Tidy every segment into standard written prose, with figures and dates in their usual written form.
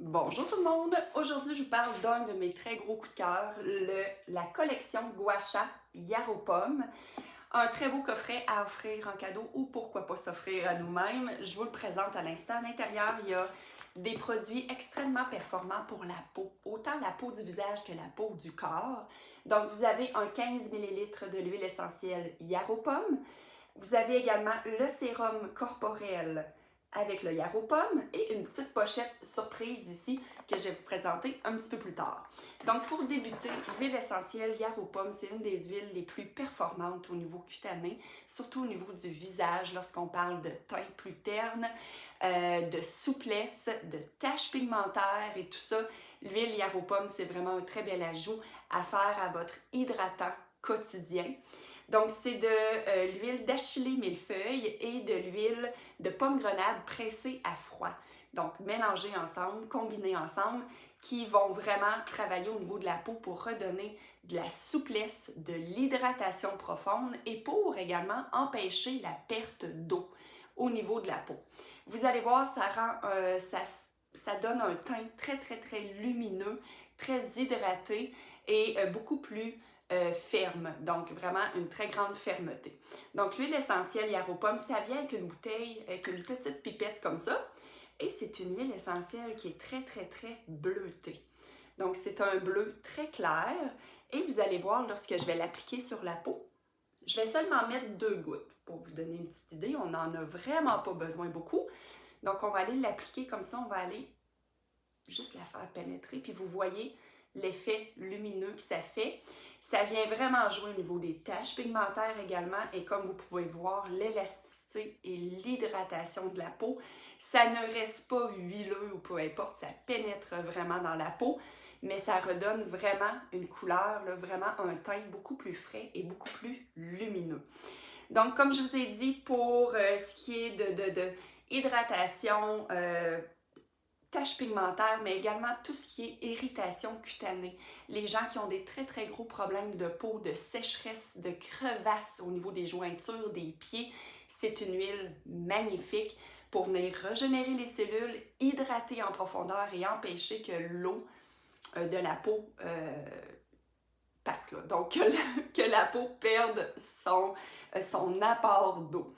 Bonjour tout le monde! Aujourd'hui, je vous parle d'un de mes très gros coups de cœur, la collection Gua Sha Yarrow Pomme. Un très beau coffret à offrir en cadeau ou pourquoi pas s'offrir à nous-mêmes. Je vous le présente à l'instant. À l'intérieur, il y a des produits extrêmement performants pour la peau, autant la peau du visage que la peau du corps. Donc, vous avez un 15 ml de l'huile essentielle Yarrow Pomme. Vous avez également le sérum corporel avec le Yarrow Pomme et une petite pochette surprise ici que je vais vous présenter un petit peu plus tard. Donc pour débuter, l'huile essentielle Yarrow Pomme, c'est une des huiles les plus performantes au niveau cutané, surtout au niveau du visage lorsqu'on parle de teint plus terne, de souplesse, de taches pigmentaires et tout ça. L'huile Yarrow Pomme, c'est vraiment un très bel ajout à faire à votre hydratant quotidien. Donc, c'est de l'huile d'achillée millefeuille et de l'huile de pomme grenade pressée à froid. Donc, mélangés ensemble, combinés ensemble, qui vont vraiment travailler au niveau de la peau pour redonner de la souplesse, de l'hydratation profonde et pour également empêcher la perte d'eau au niveau de la peau. Vous allez voir, ça donne un teint très lumineux, très hydraté et beaucoup plus ferme, donc vraiment une très grande fermeté. Donc l'huile essentielle Yarrow Pomme, ça vient avec une bouteille, avec une petite pipette comme ça, et c'est une huile essentielle qui est très bleutée. Donc c'est un bleu très clair, et vous allez voir lorsque je vais l'appliquer sur la peau, je vais seulement mettre 2 gouttes pour vous donner une petite idée, on n'en a vraiment pas besoin beaucoup. Donc on va aller l'appliquer comme ça, on va aller juste la faire pénétrer, puis vous voyez l'effet lumineux que ça fait. Ça vient vraiment jouer au niveau des taches pigmentaires également, et comme vous pouvez voir, l'élasticité et l'hydratation de la peau. Ça ne reste pas huileux ou peu importe, ça pénètre vraiment dans la peau, mais ça redonne vraiment une couleur, là, vraiment un teint beaucoup plus frais et beaucoup plus lumineux. Donc, comme je vous ai dit, pour ce qui est de hydratation, taches pigmentaires, mais également tout ce qui est irritation cutanée. Les gens qui ont des très gros problèmes de peau, de sécheresse, de crevasse au niveau des jointures, des pieds, c'est une huile magnifique pour venir régénérer les cellules, hydrater en profondeur et empêcher que l'eau de la peau parte, là. Donc que la peau perde son apport d'eau.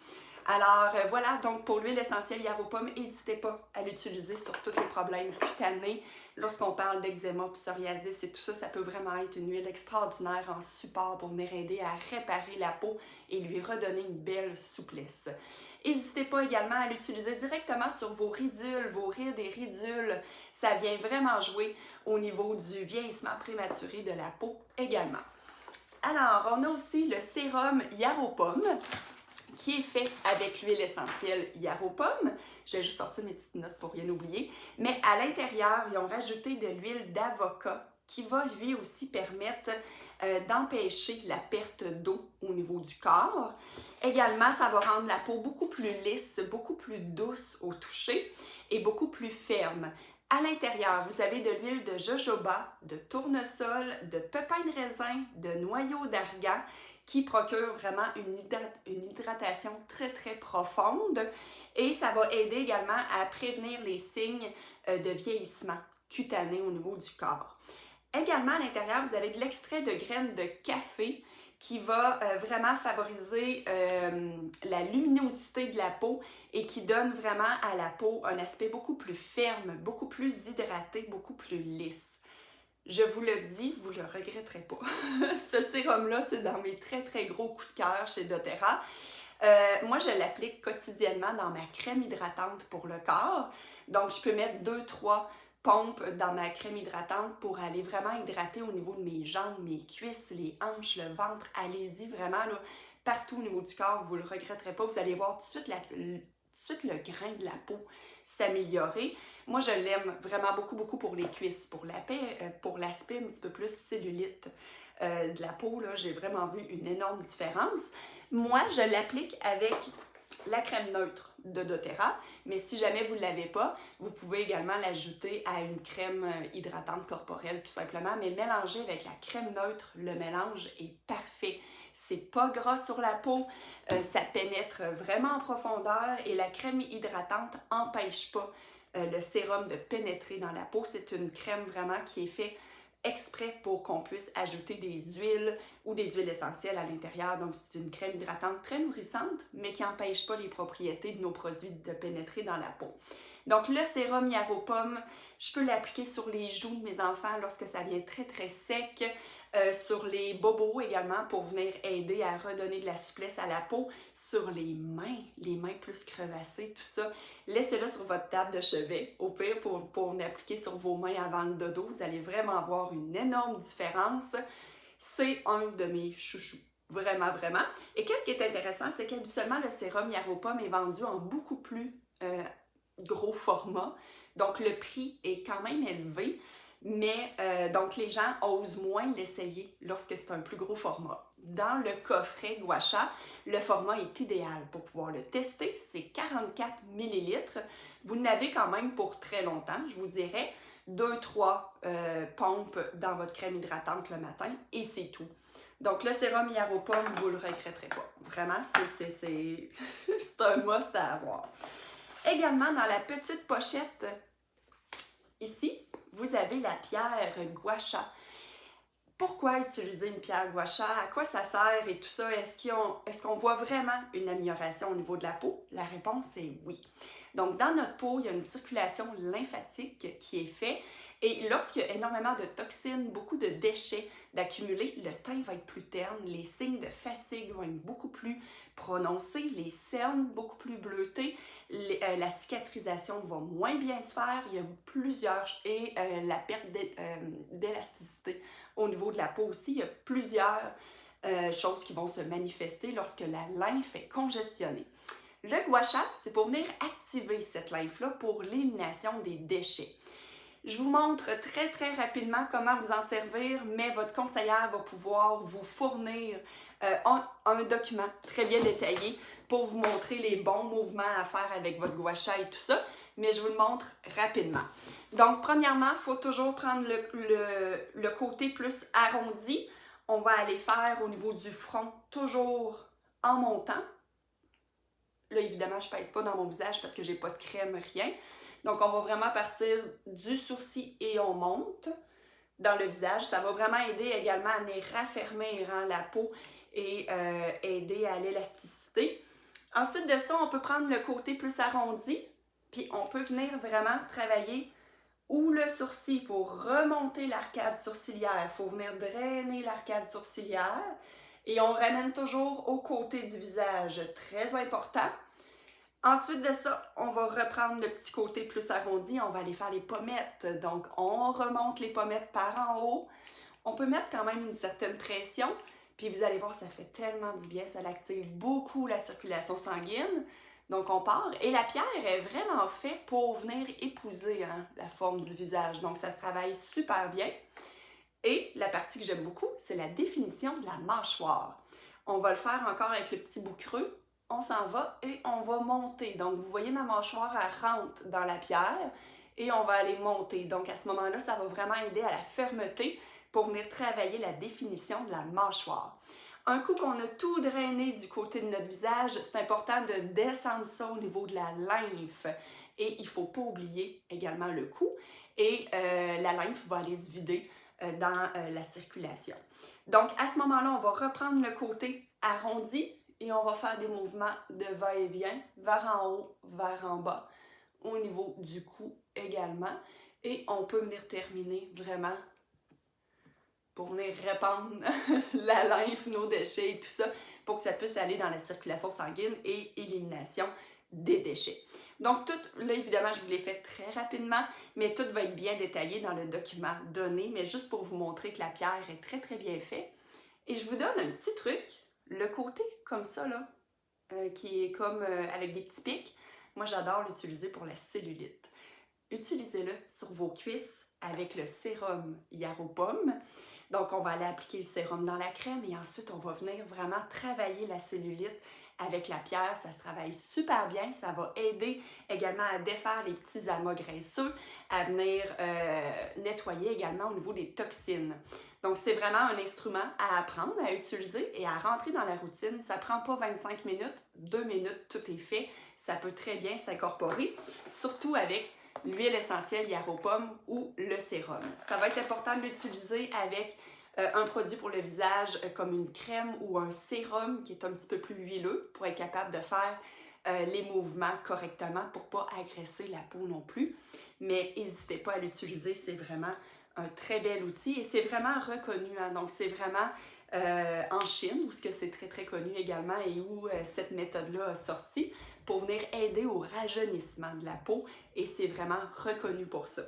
Alors voilà, donc pour l'huile essentielle Yarrow Pomme, n'hésitez pas à l'utiliser sur tous les problèmes cutanés. Lorsqu'on parle d'eczéma, psoriasis et tout ça, ça peut vraiment être une huile extraordinaire en support pour venir aider à réparer la peau et lui redonner une belle souplesse. N'hésitez pas également à l'utiliser directement sur vos ridules, vos rides et ridules. Ça vient vraiment jouer au niveau du vieillissement prématuré de la peau également. Alors, on a aussi le sérum Yarrow Pomme, qui est fait avec l'huile essentielle Yarrow Pomme. Je vais juste sortir mes petites notes pour rien oublier. Mais à l'intérieur, ils ont rajouté de l'huile d'avocat qui va lui aussi permettre d'empêcher la perte d'eau au niveau du corps. Également, ça va rendre la peau beaucoup plus lisse, beaucoup plus douce au toucher et beaucoup plus ferme. À l'intérieur, vous avez de l'huile de jojoba, de tournesol, de pépins de raisin, de noyaux d'argan qui procure vraiment une hydratation très profonde, et ça va aider également à prévenir les signes de vieillissement cutané au niveau du corps. Également à l'intérieur, vous avez de l'extrait de graines de café qui va vraiment favoriser la luminosité de la peau et qui donne vraiment à la peau un aspect beaucoup plus ferme, beaucoup plus hydraté, beaucoup plus lisse. Je vous le dis, vous le regretterez pas. Ce sérum-là, c'est dans mes très gros coups de cœur chez doTERRA. Moi, je l'applique quotidiennement dans ma crème hydratante pour le corps. Donc, je peux mettre 2-3 pompes dans ma crème hydratante pour aller vraiment hydrater au niveau de mes jambes, mes cuisses, les hanches, le ventre. Allez-y vraiment là, partout au niveau du corps, vous ne le regretterez pas. Vous allez voir tout de suite le grain de la peau s'améliorer. Moi, je l'aime vraiment beaucoup pour les cuisses, pour l'aspect un petit peu plus cellulite de la peau. J'ai vraiment vu une énorme différence. Moi, je l'applique avec la crème neutre de doTERRA, mais si jamais vous ne l'avez pas, vous pouvez également l'ajouter à une crème hydratante corporelle tout simplement, mais mélanger avec la crème neutre, le mélange est parfait. C'est pas gras sur la peau, ça pénètre vraiment en profondeur et la crème hydratante n'empêche pas le sérum de pénétrer dans la peau. C'est une crème vraiment qui est faite exprès pour qu'on puisse ajouter des huiles ou des huiles essentielles à l'intérieur. Donc, c'est une crème hydratante très nourrissante, mais qui n'empêche pas les propriétés de nos produits de pénétrer dans la peau. Donc, le sérum Yaropom, je peux l'appliquer sur les joues de mes enfants lorsque ça vient très, très sec. Sur les bobos également pour venir aider à redonner de la souplesse à la peau. Sur les mains plus crevassées, tout ça. Laissez-le sur votre table de chevet, au pire pour l'appliquer sur vos mains avant le dodo. Vous allez vraiment voir une énorme différence. C'est un de mes chouchous. Vraiment, vraiment. Et qu'est-ce qui est intéressant, c'est qu'habituellement, le sérum Yaropom est vendu en beaucoup plus gros format. Donc, le prix est quand même élevé. Mais donc les gens osent moins l'essayer lorsque c'est un plus gros format. Dans le coffret Gua Sha, le format est idéal pour pouvoir le tester. C'est 44 ml. Vous n'avez quand même pour très longtemps, je vous dirais, 2-3 pompes dans votre crème hydratante le matin et c'est tout. Donc le sérum Yaropom, vous ne le regretterez pas. Vraiment, c'est un must à avoir. Également dans la petite pochette ici, vous avez la pierre Gua Sha. Pourquoi utiliser une pierre Gua Sha? À quoi ça sert et tout ça? Est-ce qu'on voit vraiment une amélioration au niveau de la peau? La réponse est oui. Donc, dans notre peau, il y a une circulation lymphatique qui est faite et lorsqu'il y a énormément de toxines, beaucoup de déchets d'accumuler, le teint va être plus terne, les signes de fatigue vont être beaucoup plus prononcés, les cernes beaucoup plus bleutées, la cicatrisation va moins bien se faire, il y a la perte d'élasticité au niveau de la peau aussi, il y a plusieurs choses qui vont se manifester lorsque la lymphe est congestionnée. Le Gua Sha, c'est pour venir activer cette lymphe-là pour l'élimination des déchets. Je vous montre très, très rapidement comment vous en servir, mais votre conseillère va pouvoir vous fournir un document très bien détaillé pour vous montrer les bons mouvements à faire avec votre Gua Sha et tout ça, mais je vous le montre rapidement. Donc, premièrement, il faut toujours prendre le côté plus arrondi. On va aller faire au niveau du front, toujours en montant. Là, évidemment, je ne pèse pas dans mon visage parce que j'ai pas de crème, rien. Donc, on va vraiment partir du sourcil et on monte dans le visage. Ça va vraiment aider également à venir raffermir la peau et aider à l'élasticité. Ensuite de ça, on peut prendre le côté plus arrondi, puis on peut venir vraiment travailler ou le sourcil pour remonter l'arcade sourcilière. Il faut venir drainer l'arcade sourcilière. Et on ramène toujours au côté du visage, très important. Ensuite de ça, on va reprendre le petit côté plus arrondi, on va aller faire les pommettes. Donc, on remonte les pommettes par en haut. On peut mettre quand même une certaine pression, puis vous allez voir, ça fait tellement du bien, ça active beaucoup la circulation sanguine. Donc, on part. Et la pierre est vraiment faite pour venir épouser la forme du visage. Donc, ça se travaille super bien. Et la partie que j'aime beaucoup, c'est la définition de la mâchoire. On va le faire encore avec le petit bout creux. On s'en va et on va monter. Donc, vous voyez ma mâchoire, elle rentre dans la pierre et on va aller monter. Donc, à ce moment-là, ça va vraiment aider à la fermeté pour venir travailler la définition de la mâchoire. Un coup qu'on a tout drainé du côté de notre visage, c'est important de descendre ça au niveau de la lymphe. Et il ne faut pas oublier également le cou. Et la lymphe va aller se vider dans la circulation. Donc, à ce moment-là, on va reprendre le côté arrondi et on va faire des mouvements de va-et-vient vers en haut, vers en bas, au niveau du cou également. Et on peut venir terminer vraiment pour venir répandre la lymphe, nos déchets et tout ça, pour que ça puisse aller dans la circulation sanguine et élimination des déchets. Donc, tout, là, évidemment, je vous l'ai fait très rapidement, mais tout va être bien détaillé dans le document donné, mais juste pour vous montrer que la pierre est très, très bien faite. Et je vous donne un petit truc, le côté comme ça, là, qui est comme avec des petits pics, moi, j'adore l'utiliser pour la cellulite. Utilisez-le sur vos cuisses avec le sérum Yaropom. Donc, on va aller appliquer le sérum dans la crème et ensuite, on va venir vraiment travailler la cellulite avec la pierre. Ça se travaille super bien. Ça va aider également à défaire les petits amas graisseux, à venir nettoyer également au niveau des toxines. Donc, c'est vraiment un instrument à apprendre, à utiliser et à rentrer dans la routine. Ça ne prend pas 25 minutes, 2 minutes, tout est fait. Ça peut très bien s'incorporer, surtout avec l'huile essentielle Yaropomme ou le sérum. Ça va être important de l'utiliser avec un produit pour le visage comme une crème ou un sérum qui est un petit peu plus huileux pour être capable de faire les mouvements correctement pour ne pas agresser la peau non plus. Mais n'hésitez pas à l'utiliser, c'est vraiment un très bel outil et c'est vraiment reconnu. Hein? Donc c'est vraiment en Chine où c'est très très connu également et où cette méthode-là a sorti pour venir aider au rajeunissement de la peau et c'est vraiment reconnu pour ça.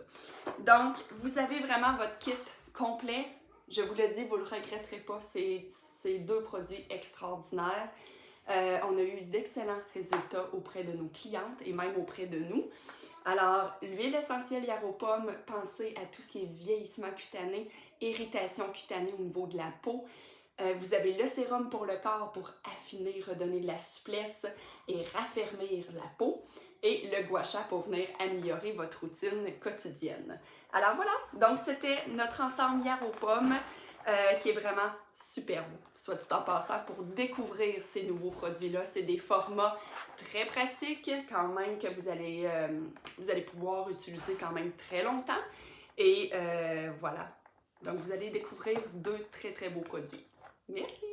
Donc vous avez vraiment votre kit complet. Je vous le dis, vous ne le regretterez pas, c'est deux produits extraordinaires. On a eu d'excellents résultats auprès de nos clientes et même auprès de nous. Alors, l'huile essentielle Yaropomme, pensez à tout ce qui est vieillissement cutané, irritation cutanée au niveau de la peau. Vous avez le sérum pour le corps pour affiner, redonner de la souplesse et raffermir la peau. Et le gua sha pour venir améliorer votre routine quotidienne. Alors voilà, donc c'était notre ensemble Yaropomme qui est vraiment superbe, soit dit en passant, pour découvrir ces nouveaux produits-là. C'est des formats très pratiques quand même que vous allez pouvoir utiliser quand même très longtemps. Et voilà, donc vous allez découvrir deux très très beaux produits. Merci!